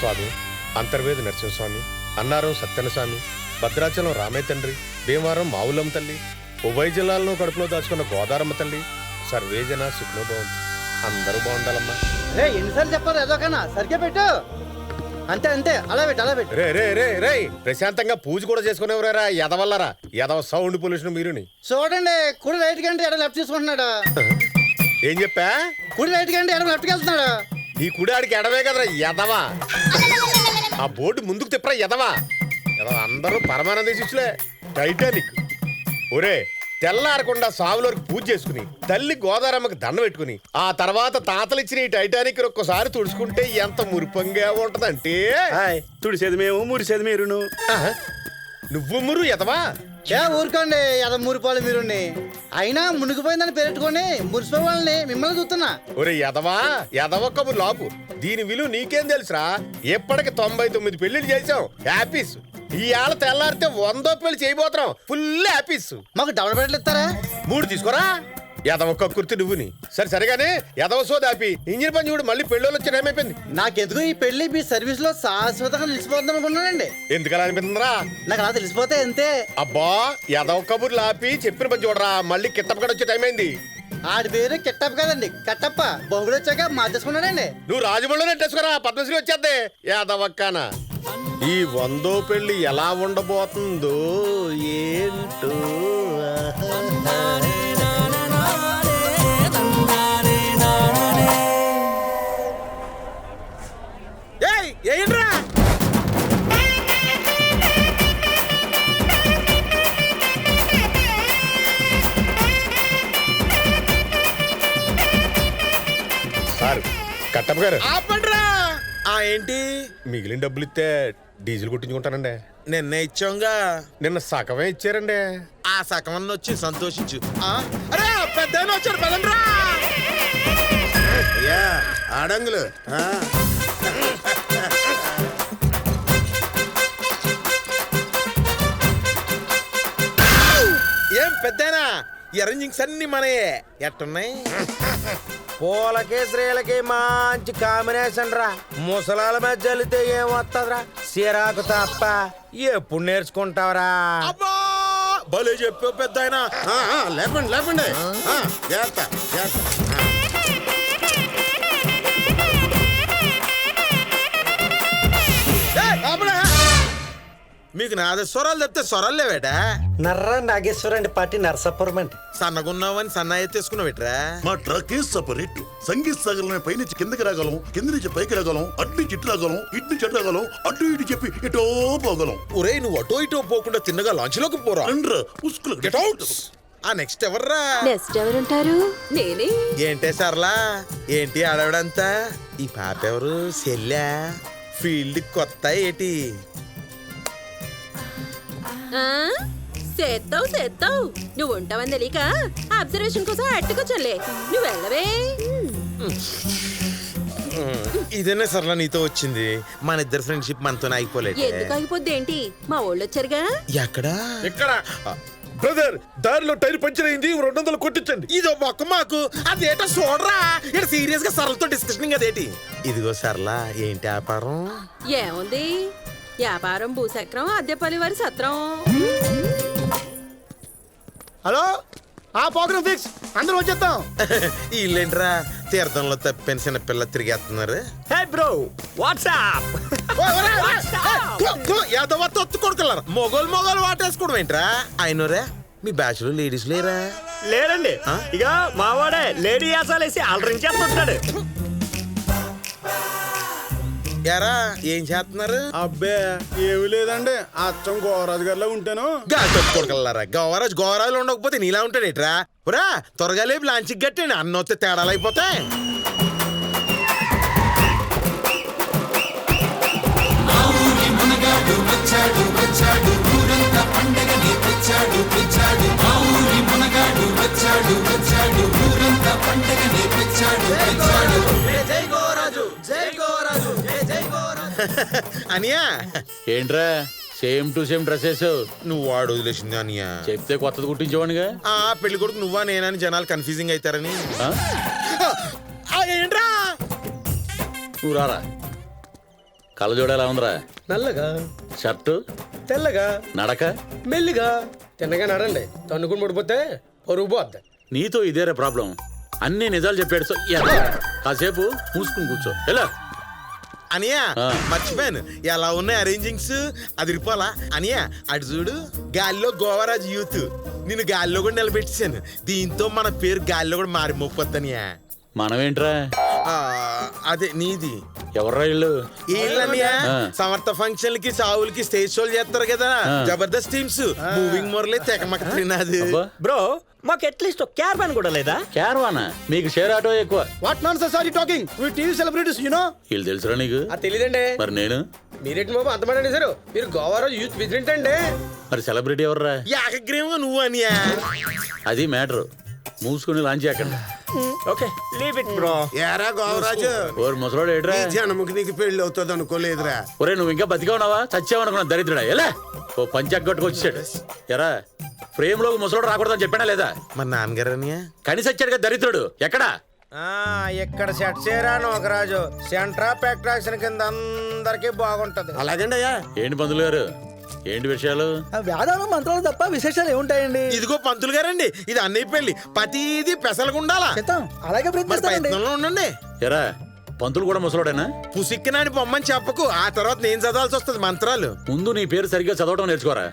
స్వామి, అంతర్వేది నరసింహస్వామి, అన్నారం సత్యనస్వామి, భద్రాచలం రామయ్య తండ్రి, భీమవరం మావులమ్మ తల్లి, ఉభయ జిల్లాలను కడుపులో దాచుకున్న గోదారమ్మ తల్లి, సర్వేజన సుఖ్నోభవంతు. అందరూ బాగుండాలమ్మా. ఎన్నిసార్లు చెప్పాలి ఏదోకన్నా సరిగ్గా పెట్టు. అంతే అంతే, అలా పెట్టు అలా పెట్టు. రే రే రే రే ప్రశాంతంగా పూజ కూడా చేసుకునేవరా ఎదవల్లరా, ఎదవ సౌండ్ పొల్యూషన్ మీరుని. చూడండి, కుడి రైట్ కంటే ఎడ లెఫ్ట్ తీసుకుంటున్నాడు. ఏం చెప్పా? కుడి రైట్ కంటే ఎడ లెఫ్ట్కి వెళ్తున్నాడు. ఈ కుడాడికి ఎడవే కదరా ఎదవా. ఆ బోర్డు ముందుకు తిప్పరా ఎదవా. ఎదవ అందరూ పరమానంద శిష్యులే. టైటానిక్ ఒరే తెల్లారకుండా సావులోకి పూజ చేసుకుని తల్లి గోదారమ్మకి దండం పెట్టుకుని ఆ తర్వాత తాతలు ఇచ్చిన ఈ టైటానిక్ ఒక్కసారి తుడుచుకుంటే ఎంత మురిపంగా ఉంటదంటే. తుడిసేది మేము, మురిసేది మీరును. నువ్వు మురు ఎదవా. ఊరుకోండి, ఎద మురిపోవాలి మీరు. అయినా మునిగిపోయిందని పెట్టుకొని మురిసిపోయే వాళ్ళని మిమ్మల్ని చూస్తున్నా. ఒరే ఎదవా, ఎదవ కబురు లాపు. దీని విలువ నీకేం తెలుసురా? ఎప్పటికి 99 పెళ్లిళ్ళు చేసాం. హ్యాపీస్. ఈ ఆళ్ళ తెల్లారితే 100 పెళ్లి చేయబోతున్నాం. Full happies. మాకు డబుల్ బెడ్లు ఇస్తారా? 3 తీసుకోరా. ఎదవ కుర్తి నువ్వుని. సరిగానే ఎదవ సోదాపి ఇంజిన్ పని చూడు. మళ్ళీ పెళ్ళోళ్ళు వచ్చి ఏమైపోయింది. నాకెందుకు ఈ పెళ్లి మీ సర్వీస్ లో శాశ్వతంగా నిలిచిపోతాం అనుకున్నానండి. ఎందుకలా అనిపిస్తుందిరా? నాకు అలా తెలిసిపోతే అంతే. అబ్బా ఎదవ కబుర్లు ఆపి చెప్పిన పని చూడరా. మళ్ళీ కిట్టపకడ వచ్చే టైం అయింది. ఆడి పేరు కిట్టప్ప కదండి, కట్టప్ప. బహుడు వచ్చాక మార్చేసుకున్నాడండి. నువ్వు రాజమండ్రిలో నెట్టేసుకోరా, పద్మశ్రీ వచ్చేద్దే. యాదవక్కన ఈ 100వ పెళ్లి ఎలా ఉండబోతుందో ఏంటో. ఏంట్రా సార్ కట్టప్ప గారు ఆపండ్రా. ఏంటి? మిగిలిన డబ్బులు ఇస్తే డీజిల్ కొట్టించుకుంటానండి. నిన్న ఇచ్చాంగా. నిన్న సగమే ఇచ్చారండి. ఆ సగమన్న వచ్చి సంతోషించు. అరే పెద్ద వచ్చారు పదండ్రా. అయ్యా ఆడంగులు. ఏం పెద్దనా? అరేంజింగ్స్ అన్ని మనయే. ఎట్టున్నాయి? పూలకి స్త్రీలకి మంచి కాంబినేషన్ రా. ముసలాల మీద జల్లితే ఏం వస్తుందిరా? సిరాకు తప్ప. ఎప్పుడు నేర్చుకుంటావరా? అబ్బా భలే చెప్పావు పెద్దాయన. లేపండి లేపండి. జాగ్రత్త జాగ్రత్త. మీకు నాద స్వరాలు చెప్తే స్వరాలు లేవేటా? నర్ర నాగేశ్వరండి పార్టీ నరసాపురం అండి. సన్నగున్నావని సన్నాయి తీసుకున్నావేట్రా? మా ట్రక్ సపరేట్. సంగీత సాగర్ పైనుంచి కిందకి రాగలం, కింద నుంచి పైకి రాగలం, అటు నుంచి ఇటు రాగలం, ఇటు నుంచి అటు రాగలం, అటు ఇటు చెప్పి ఇటో పోగలం. ఒరే నువ్వు అటో ఇటో పోకుండా తిన్నగా లాంచ్ లోకి పోరా. Get out. ఆ నెక్స్ట్ ఎవర్రా? నెక్స్ట్ ఎవరుంటారు? నేనే. ఏంటే సర్లా, ఏంటి ఆడవడంతా? ఈ పాప ఎవరు? సెల్లా? ఫీల్డ్ కొత్త ఏటి? చేస్తావు నువ్వు ఉంటావని తెలియక అబ్జర్వేషన్ కోసం అట్టుకొచ్చలే. నువ్వు వెళ్ళవే. ఇదేనా సర్లా నీతో వచ్చింది? మన ఇద్దరు ఫ్రెండ్షిప్ మనతో ఆగిపోలేదు. ఎందుకు ఆగిపోద్ది ఏంటి? మా ఊళ్ళో వచ్చారుగా. ఎక్కడా? ఇక్కడ బ్రదర్ దారిలో టైర్ పంచర్ అయింది, 200 కొట్టించండి. ఇదో మొక్క మాకు అదేటో చూడరా. ఇక్కడ సీరియస్ గా సరళతో డిస్కషన్ అదేటి? ఇదిగో సరళా, ఏంటి వ్యాపారం? ఏముంది? వ్యాపారం భూచక్రం, అద్దెపల్లి వారి సత్రం. హలో, ఆ ప్రోగ్రామ్ ఫిక్స్. అందరూ వచ్చేద్దాం. వీళ్ళేంట్రా తీర్థంలో తప్పిన చిన్న పిల్ల తిరిగేస్తున్నారు? హే బ్రో, వాట్సాప్. కొడుకులారా మొగోలు వాటేసుకోవడం ఏంట్రా? అయినోరా మీ బ్యాచ్ లో లేడీస్ లేరా? లేరండి. ఇక మావాడే లేడీ యాసాలేసి అలరించేస్తుంటాడు. యారా ఏం చేస్తున్నారు? అబ్బే ఏమి లేదండి, అచ్చం గోరాజు గారిలో ఉంటాను. కొడుకులారా గోవరాజు ఉండకపోతే నీలా ఉంటాడేట్రా? పురా త్వరగా లేపు లాంచికి గట్టండి, అన్నొస్తే తేడాలు అయిపోతాయి. అనియా ఏంట్రా సేమ్ టు సేమ్ డ్రెస్ వేసావు? నువ్వు వాడు వదిలేసింది అనియా. చెప్తే కొత్తది కుట్టించేవాడిగా. పెళ్లి కొడుకు నువ్వా నేనని జనాలు కన్ఫ్యూజింగ్ అవుతారని. ఏంట్రా నువ్వు రారా? కళ్ళజోడు ఎలా ఉందిరా? నల్లగా, షర్టు, తెల్లగా, నడక. మెల్లిగా. తిన్నగా నడండి, తన్నుకుని పడిపోతే పరుగు పోద్ది. నీతో ఇదేరా ప్రాబ్లం. అన్ని నిజాలు చెప్పాడు. కాసేపు మూసుకుని కూర్చో. ఎలా అనియా ఆ. మర్చిపోయాను, ఎలా ఉన్నాయి అరేంజింగ్స్? అది రిపోలా అనియా, అటు చూడు, గాల్లో గోవరాజ్ యూత్. నిన్ను గాల్లో కూడా నిలబెట్టేశాను. దీంతో మన పేరు గాల్లో కూడా మారి మోపొద్దనియా. మనమేంట్రా? అదే నీది. ఎవర్రా ఇల్లు? వీళ్ళనియా ఆ. సమర్థ ఫంక్షన్లకి సావులకి స్టేజ్ షోలు చేస్తారు కదా, ఆ. జబర్దస్త్ టీమ్స్. మూవింగ్ మొరలే తెగమక తినాది. అబ్బా, బ్రో మాకు అట్లీస్ట్ ఒక క్యారవాన్ కూడా లేదా? క్యారవానా? మీకు షేర్ ఆటో ఎక్కువ. What nonsense are talking we TV celebrities you know. వీళ్ళు తెలుసురా నీకు? అది తెలియదండి. మరి నేను? మీరేంటి బాబు అంత మాట సార్? మీరు గోవా రోజు యూత్ ప్రెసిడెంట్ అండి. మరి సెలబ్రిటీ ఎవర్రా? ఏకగ్రీవంగా నువ్వు అనియా. అది మ్యాటర్. మూసుకుని లాంచ్ చేయకండి. Okay leave it bro. ఏరా గోవరాజు, ఓరు ముసలోడు ఏడ్రా? ఈ జనముకి నీకు పెళ్లి అవుతుంది అనుకోలేదురా. ఒరే నువ్వు ఇంకా బతిగా ఉన్నావా? చచ్చావనుకున్నా దరిద్రుడా. ఎలా ఓ పంచగట్టుకు వచ్చాడు. ఎరా ఫ్రేమ్ లో ముసలోడు రాకూడదని చెప్పాడా లేదా? మరి నాన్నగారు అనియా. కని సచ్చాడు కదా దరిద్రుడు. ఎక్కడా? ఇక్కడ సెట్ చేయరా నోకరాజు. సెంటర్ ఆఫ్ అట్రాక్షన్ కింద అందరికి బాగుంటది. అలాగండి అయ్యా. ఏంటి పంతులు గారు, ఏంటి విషయాలు? వేదాలు మంత్రాలు తప్ప విశేషాలు ఏముంటాయండి? ఇదిగో పంతులు గారండి, ఇది అన్నయ్య పెళ్లి. ప్రతిదీ పెసలుగుండాలా. చేద్దాం, అలాగే మరి ప్రయత్నిస్తానండి. ప్రయత్నంలో ఉండండి. ఎరా పంతులు కూడా ముసలోడేనా? పుసిక్కినాని పొమ్మని చెప్పకు, ఆ తర్వాత నేను చదవాల్సి వస్తుంది మంత్రాలు. ముందు నీ పేరు సరిగ్గా చదవటం నేర్చుకోరా.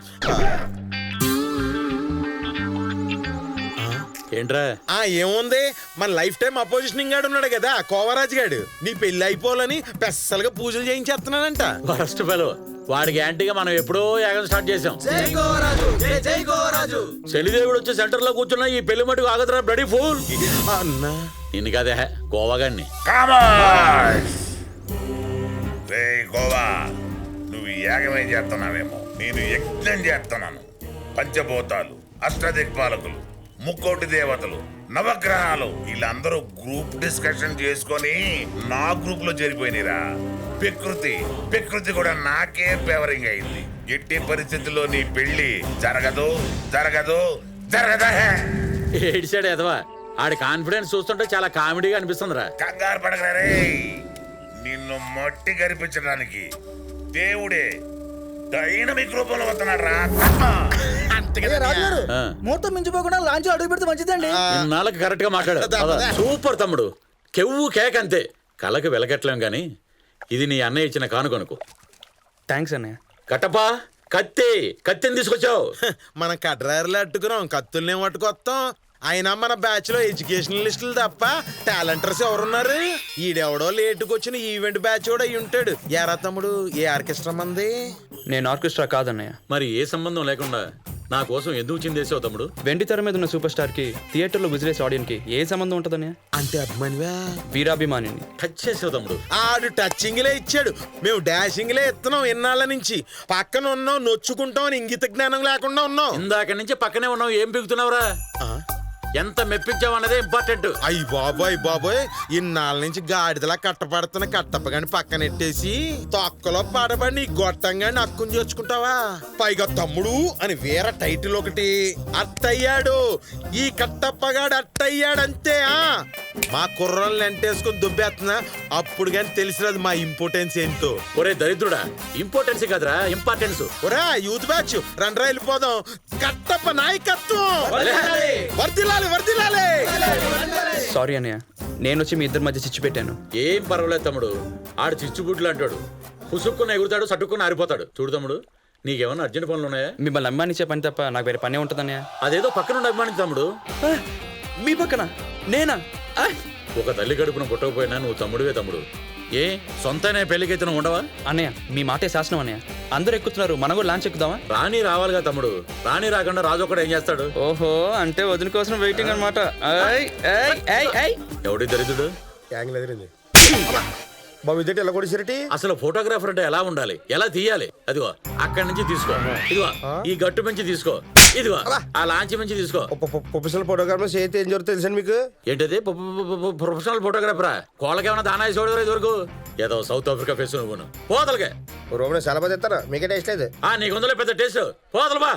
ఏంట్రా? ఏముంది, మన లైఫ్ టైం అపోజిషనింగ్ గాడు ఉన్నాడు కదా కోవరాజ్ గాడు, నీ పెళ్లి అయిపోవాలని పెద్దలుగా పూజలు చేయించేస్తున్నానంట. ఫస్ట్ ఫెలో వాడికి యాంటీగా మనం ఎప్పుడో యాగం స్టార్ట్ చేసాం. శనిదేవుడు వచ్చి సెంటర్ లో కూర్చున్నా ఈ పెళ్లి మటుకు ఆగదురా బ్లడీ ఫూల్. అన్నా నిన్ను కదే గోవాగాన్ని. రే గోవా, నువ్వు యాగమే చేస్తున్నావేమో, నేను యజ్ఞం చేస్తున్నాను. పంచభూతాలు, అష్టదిక్పాలకులు, ముక్కోటి దేవతలు, నవగ్రహాలు వీళ్ళందరూ గ్రూప్ డిస్కషన్ చేసుకొని నా గ్రూప్ లో చేరిపోయినరా. ప్రకృతి కూడా నాకే ఫేవరింగ్ అయింది. ఎట్టి పరిస్థితుల్లో నీ పెళ్లి జరగదు జరగదు జరగదా. ఏడిసాడు ఎదవా. ఆడి కాన్ఫిడెన్స్ చూస్తుంటే చాలా కామెడీగా అనిపిస్తుందిరా. కంగారు పడగరా రే, నిన్ను మట్టి గరిపించడానికి దేవుడే డైనమిక్ రూపంలో వస్తున్నాడు రా. రాజుగారు ఆ. ముహూర్తం మించిపోకుండా లాంచ్ అడుగు పెడితే మంచిదండి. ఇన్నాళ్ళకి కరెక్ట్ గా మాట్లాడు. సూపర్ తమ్ముడు, కెవ్వు కేక్ అంతే. కళ్ళకి వెలగట్లేం గాని ఇది నీ అన్నయ్య ఇచ్చిన కానుకొనుకు. థ్యాంక్స్ అన్నయ్య. కట్టపా కత్తిని తీసుకొచ్చావు. మనం కడ్రారులు అట్టుకున్నాం, కత్తుల్ని పట్టుకొస్తాం. అయినా మన బ్యాచ్ లో ఎడ్యుకేషనలిస్టులు తప్ప టాలెంటర్స్ ఎవరున్నారు? ఈడెవడో లేటుకు వచ్చిన ఈవెంట్ బ్యాచ్ కూడా అయి ఉంటాడు. యారా తమ్ముడు, ఏ ఆర్కెస్ట్రా మంది? నేను ఆర్కెస్ట్రా కాదన్నయ్య. మరి ఏ సంబంధం లేకుండా నా కోసం ఎందుకు చిందేసావు తమ్ముడు? వెండి తెర మీద ఉన్న సూపర్ స్టార్ కి థియేటర్ లో విజిలేస్ ఆడియన్స్ కి ఏ సంబంధం ఉంటదన్నయ్య? అంటే అభిమానివా? వీరాభిమానిని. టచ్ చేసావు తమ్ముడు. ఆడు టచ్చింగ్లే ఇచ్చాడు, మేము డాషింగ్లే ఇస్తున్నాం. ఇన్నాళ్ళ నుంచి పక్కన ఉన్నాం, నొచ్చుకుంటాం అని ఇంగిత జ్ఞానం లేకుండా ఉన్నాం. ఇందాక నుంచి పక్కనే ఉన్నావు, ఏం పీకుతున్నావురా? ఆ? ఎంత మెప్పించావు అన్నదే ఇంపార్టెంట్. అయ్యి బాబోయ్, ఇన్నాళ్ళ నుంచి గాడిదలా కట్టపడుతున్న కట్టప్పగాని పక్కనెట్టేసి తొక్కలో పడబడి గొట్టంగాని అక్కుని చేర్చుకుంటావా? పైగా తమ్ముడు అని వేరే టైటిల్ ఒకటి. అట్టయ్యాడు ఈ కట్టప్పగాడు, అట్టయ్యాడంతే. మా కుర్రల్ని ఎంటేసుకుని దుబ్బేస్తున్నా, అప్పుడు గాని తెలిసినది మా ఇంపార్టెన్స్ ఏంటో. ఒరే దరిద్రుడా, ఇంపార్టెన్స్ కాదురా ఇంపార్టెన్స్. ఒరే యూత్ బ్యాచ్ రండ్రా వెళ్ళిపోదాం. కట్టప్ప నాయకత్వం వర్ధిల్లాలి. సారీ అన్నయ్య, నేను వచ్చి మీ ఇద్దరి మధ్య చిచ్చు పెట్టాను. ఏం పర్వాలేదు తమ్ముడు, ఆడు చిచ్చుబుడ్లు అంటాడు. పుసుక్కుని ఎగురుతాడు, సట్టుకుని ఆరిపోతాడు. చూడు తమ్ముడు, నీకేమన్నా అర్జెంట్ పనులు ఉన్నాయా? మిమ్మల్ని అభిమానించే పని తప్ప నాకు వేరే పనే ఉంటుందన్నయ్య. అదేదో పక్కనుండి అభిమానించు తమ్ముడు. మీ పక్కన నేనా? ఒక తల్లి కడుపున పుట్టకపోయినా నువ్వు తమ్ముడివే తమ్ముడు. ఏ సొంతనే పెళ్లికైతే నువ్వు ఉండవా? అన్నయ్య మీ మాటే శాసనం అన్నయ్య. అందరూ ఎక్కుతున్నారు, మనం కూడా లాంచ్ ఎక్కుదామా? రాణి రావాలిగా తమ్ముడు. రాణి రాకుండా రాజు ఒక్కడు ఏం చేస్తాడు? ఓహో, అంటే వదిన కోసం వెయిటింగ్ అనమాట. ఎవడి దరిద్రుడు? బాబు ఇదేంటి ఎలా కూడా సిరటి? అసలు ఫోటోగ్రాఫర్ అంటే ఎలా ఉండాలి, ఎలా తీయాలి? అదిగో అక్కడి నుంచి తీసుకో, ఇదిగో ఈ గట్టు నుంచి తీసుకో, ఇదిగో ఆ లాంచ్ నుంచి తీసుకో. ప్రొఫెషనల్ ఫోటోగ్రాఫర్ చేస్తే ఏం జరుగుతుంది తెలుసండి మీకు? ఏంటది ప్రొఫెషనల్ ఫోటోగ్రాఫరా? కోళ్ళకేమన్నా దానా వేసేవాడు ఇది వరకు? ఏదో సౌత్ ఆఫ్రికా ఫేస్ నువ్వు పోతలకే రూమ్ చాలా బాగా తెస్తారా? మీకే టేస్ట్ లేదు. నీకు ఉందలే పెద్ద టేస్ట్. పోతలు బా.